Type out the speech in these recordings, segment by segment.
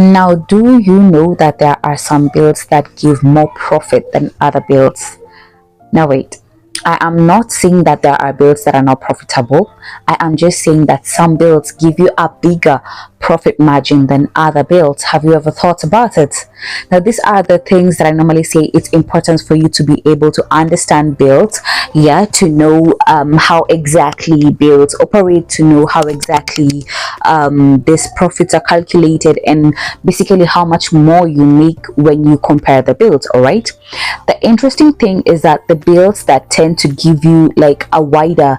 Now, do you know that there are some bills that give more profit than other bills? Now, wait. I am not saying that there are bills that are not profitable. I am just saying that some bills give you a bigger profit margin than other bills. Have you ever thought about it? Now, these are the things that I normally say it's important for you to be able to understand bills, yeah, to know how exactly bills operate, to know how exactly these profits are calculated, and basically how much more you make when you compare the bills. All right. The interesting thing is that the bills that tend to give you like a wider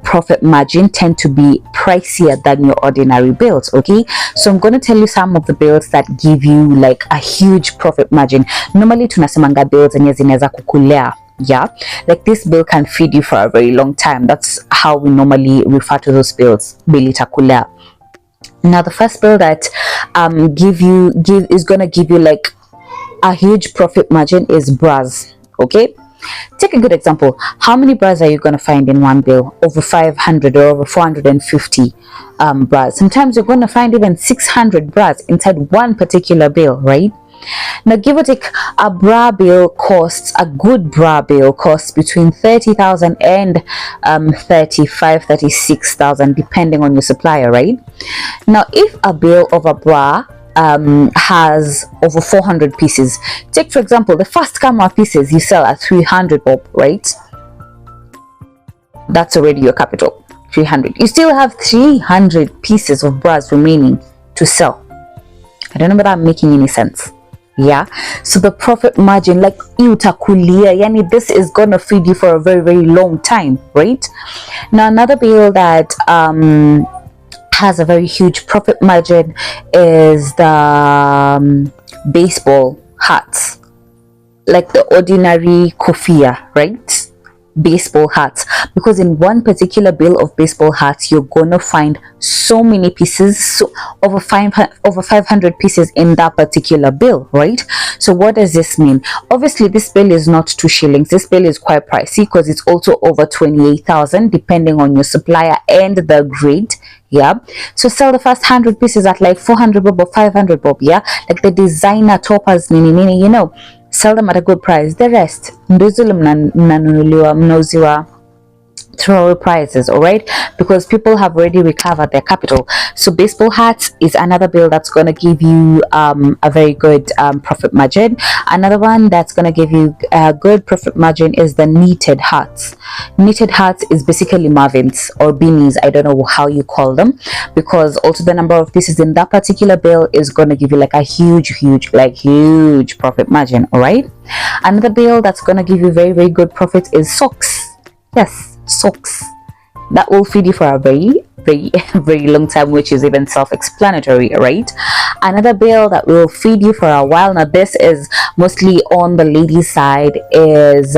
profit margin tend to be pricier than your ordinary bills. Okay, so I'm going to tell you some of the bills that give you like a huge profit margin. Normally tunasemanga bills zenye zinaweza kukulea, yeah, like this bill can feed you for a very long time. That's how we normally refer to those bills, bill itakulea. Now the first bill that is gonna give you like a huge profit margin is bras. Okay, take a good example. How many bras are you going to find in one bill? Over 500 or over 450 bras. Sometimes you're going to find even 600 bras inside one particular bill, right? Now, give or take, a good bra bill costs between 30,000 and 36,000, depending on your supplier, right? Now, if a bill of a bra has over 400 pieces, take for example the first camera pieces you sell at 300 bob, right? That's already your capital, 300. You still have 300 pieces of bras remaining to sell. I don't know whether I'm making any sense. Yeah, so the profit margin, like utakulia, yani this is gonna feed you for a very, very long time, right? Now another bill that has a very huge profit margin is the baseball hats, like the ordinary kofia, right? Baseball hats, because in one particular bill of baseball hats you're gonna find so many pieces, so over 500 pieces in that particular bill, right? So what does this mean? Obviously this bill is not 2 shillings. This bill is quite pricey because it's also over 28,000 depending on your supplier and the grade. Yeah, so sell the first 100 pieces at like 400 bob or 500 bob, yeah, like the designer toppers nini, you know, sell them at a good price. The rest mnauziwa throw prices, all right, because people have already recovered their capital. So baseball hats is another bill that's going to give you a very good profit margin. Another one that's going to give you a good profit margin is the knitted hats. Knitted hats is basically marvins or beanies, I don't know how you call them, because also the number of pieces in that particular bill is going to give you like a huge profit margin. All right, another bill that's going to give you very, very good profit is socks. Yes, socks. That will feed you for a very, very long time, which is even self-explanatory, right? Another bill that will feed you for a while, now this is mostly on the ladies side, is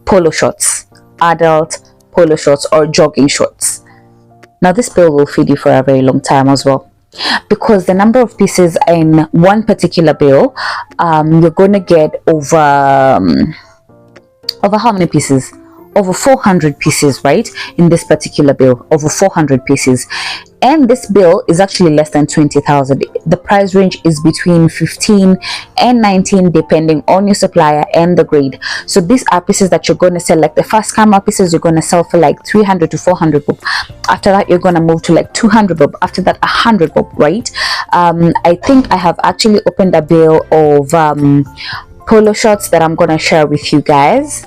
polo shorts, adult polo shorts or jogging shorts. Now this bill will feed you for a very long time as well, because the number of pieces in one particular bill, you're going to get over how many pieces? Over 400 pieces, right? In this particular bill, over 400 pieces. And this bill is actually less than 20,000. The price range is between 15 and 19 depending on your supplier and the grade. So these are pieces that you're going to sell, like the first camera pieces you're going to sell for like 300 to 400 bob. After that you're going to move to like 200 bob. After that 100 bob, right? I think I have actually opened a bill of polo shorts that I'm going to share with you guys.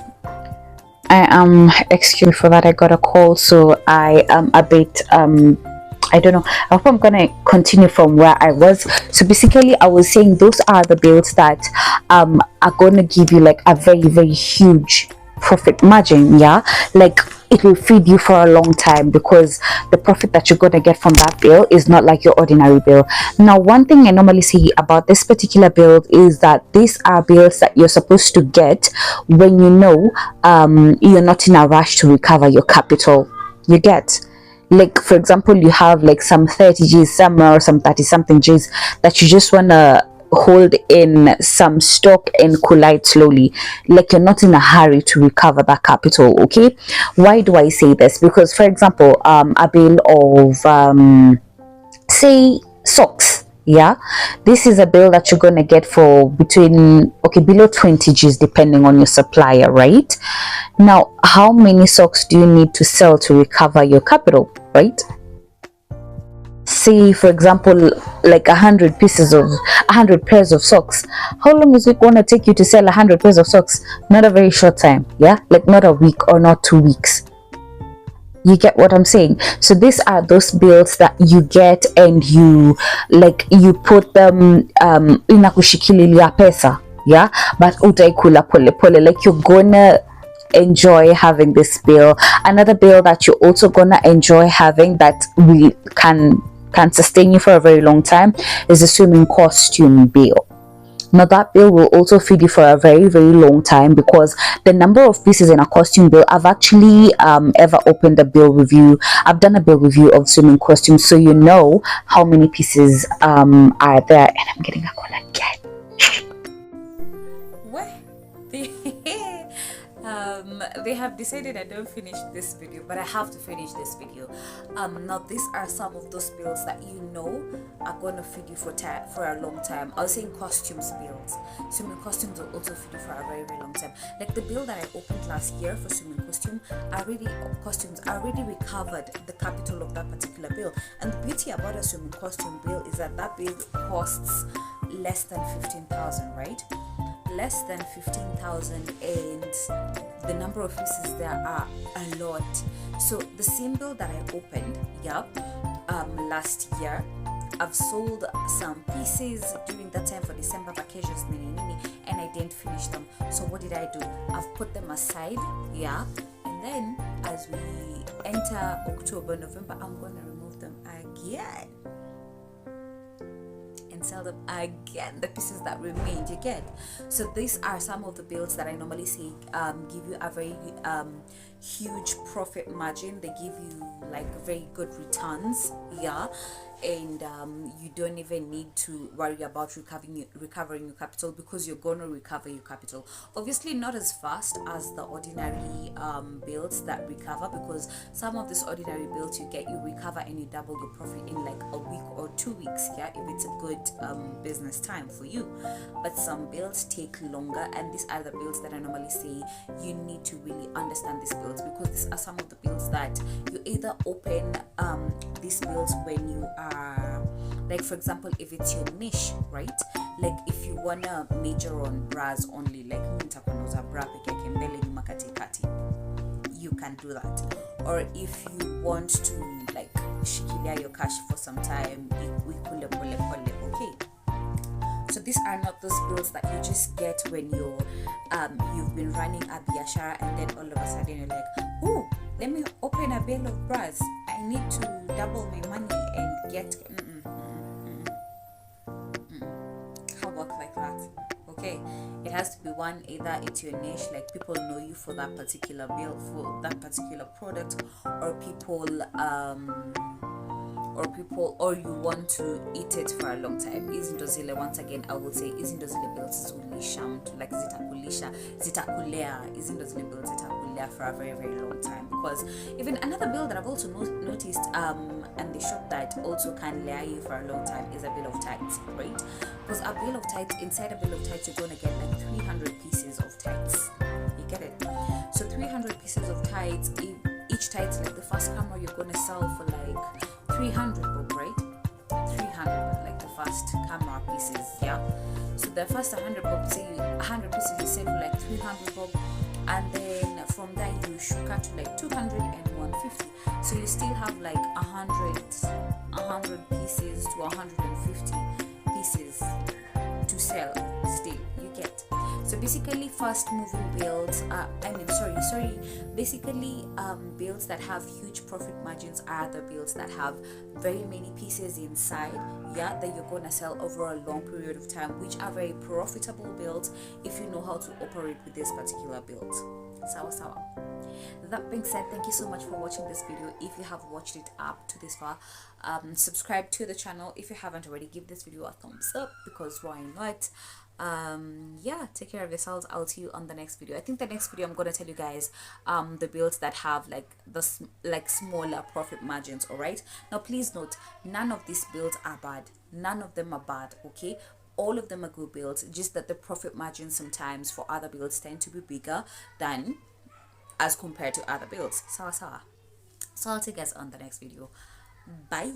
I am, excuse me for that, I got a call, so I am a bit I don't know, I hope I'm gonna continue from where I was. So basically I was saying those are the bills that are gonna give you like a very, very huge profit margin. Yeah, like it will feed you for a long time, because the profit that you're gonna get from that bill is not like your ordinary bill. Now one thing I normally say about this particular bill is that these are bills that you're supposed to get when you know you're not in a rush to recover your capital. You get, like for example, you have like some 30 G's somewhere or some 30 something G's that you just want to hold in some stock and collide slowly, like you're not in a hurry to recover that capital. Okay, why do I say this? Because for example, a bill of say socks, Yeah, this is a bill that you're gonna get for between, okay, below 20 G's depending on your supplier, right? Now, how many socks do you need to sell to recover your capital, right? Say for example, like 100 pairs of socks. How long is it going to take you to sell 100 pairs of socks? Not a very short time. Yeah, like not a week or not 2 weeks. You get what I'm saying? So these are those bills that you get and you, like, you put them inakushikililia pesa, yeah, but utaikula pole pole, like you're gonna enjoy having this bill. Another bill that you're also gonna enjoy having that we can sustain you for a very long time is the swimming costume bill. Now that bill will also feed you for a very very long time, because the number of pieces in a costume bill, I've actually ever opened a bill review. I've done a bill review of swimming costumes, so you know how many pieces are there. And I'm getting a call again. What? They have decided I don't finish this video, but I have to finish this video. Now these are some of those bills that you know are gonna feed you for a long time. I was saying costumes bills. Swimming costumes will also feed you for a very very long time. Like the bill that I opened last year for swimming costumes, I already recovered the capital of that particular bill. And the beauty about a swimming costume bill is that bill costs less than 15,000, right? Less than 15,000, and the number of pieces there are a lot. So the same bill that I opened, last year, I've sold some pieces during that time for December vacations, and I didn't finish them. So what did I do? I've put them aside, and then as we enter October, November, I'm gonna remove them again and sell them again, the pieces that remained, you get. So these are some of the bills that I normally say give you a very huge profit margin. They give you like very good returns, and you don't even need to worry about recovering your capital, because you're going to recover your capital. Obviously not as fast as the ordinary bills that recover, because some of these ordinary bills you recover and you double your profit in like a week or 2 weeks, if it's a good business time for you. But some bills take longer, and these are the bills that I normally say you need to really understand these bills, because these are some of the bills that you either open these bills when you are, like for example, if it's your niche, right? Like if you wanna major on bras only, like bra you can do that. Or if you want to like shikilia your cash for some time, okay. So these are not those bills that you just get when you've been running a biashara and then all of a sudden you're like, oh, let me open a bill of bras. I need to double my money and get. Can't work like that. Okay, it has to be one, either it's your niche, like people know you for that particular bill, for that particular product, or or you want to eat it for a long time. Izindozile, once again I will say izindozile bills zulisha, like zitakulea izindozile bills zitakulea for a very very long time. Because even another bill that I've also noticed and the shop that also can layer you for a long time is a bill of tights, right? Because a bill of tights, inside a bill of tights you're gonna get like 300 pieces of tights, you get it? So 300 pieces of tights, each tights, like the first camera you're gonna sell for like 300 bob, right? 300, like the first camera pieces, so the first 100 bob, say 100 pieces you sell for like 300 bob, and then from there you should cut to like 200 and 150. So you still have like 100 pieces to 150 pieces to sell still, you get. So basically fast moving bills, basically bills that have huge profit margins are the bills that have very many pieces inside, that you're gonna sell over a long period of time, which are very profitable bills if you know how to operate with this particular bills. Sawa sawa. That being said, thank you so much for watching this video. If you have watched it up to this far, subscribe to the channel. If you haven't already, give this video a thumbs up, because why not? Yeah, take care of yourselves. I'll see you on the next video. I think the next video I'm gonna tell you guys the builds that have like smaller profit margins. All right, now please note, none of these builds are bad. None of them are bad. Okay, all of them are good builds, just that the profit margins sometimes for other builds tend to be bigger than as compared to other builds. Sawa sawa. So I'll see you guys on the next video. Bye.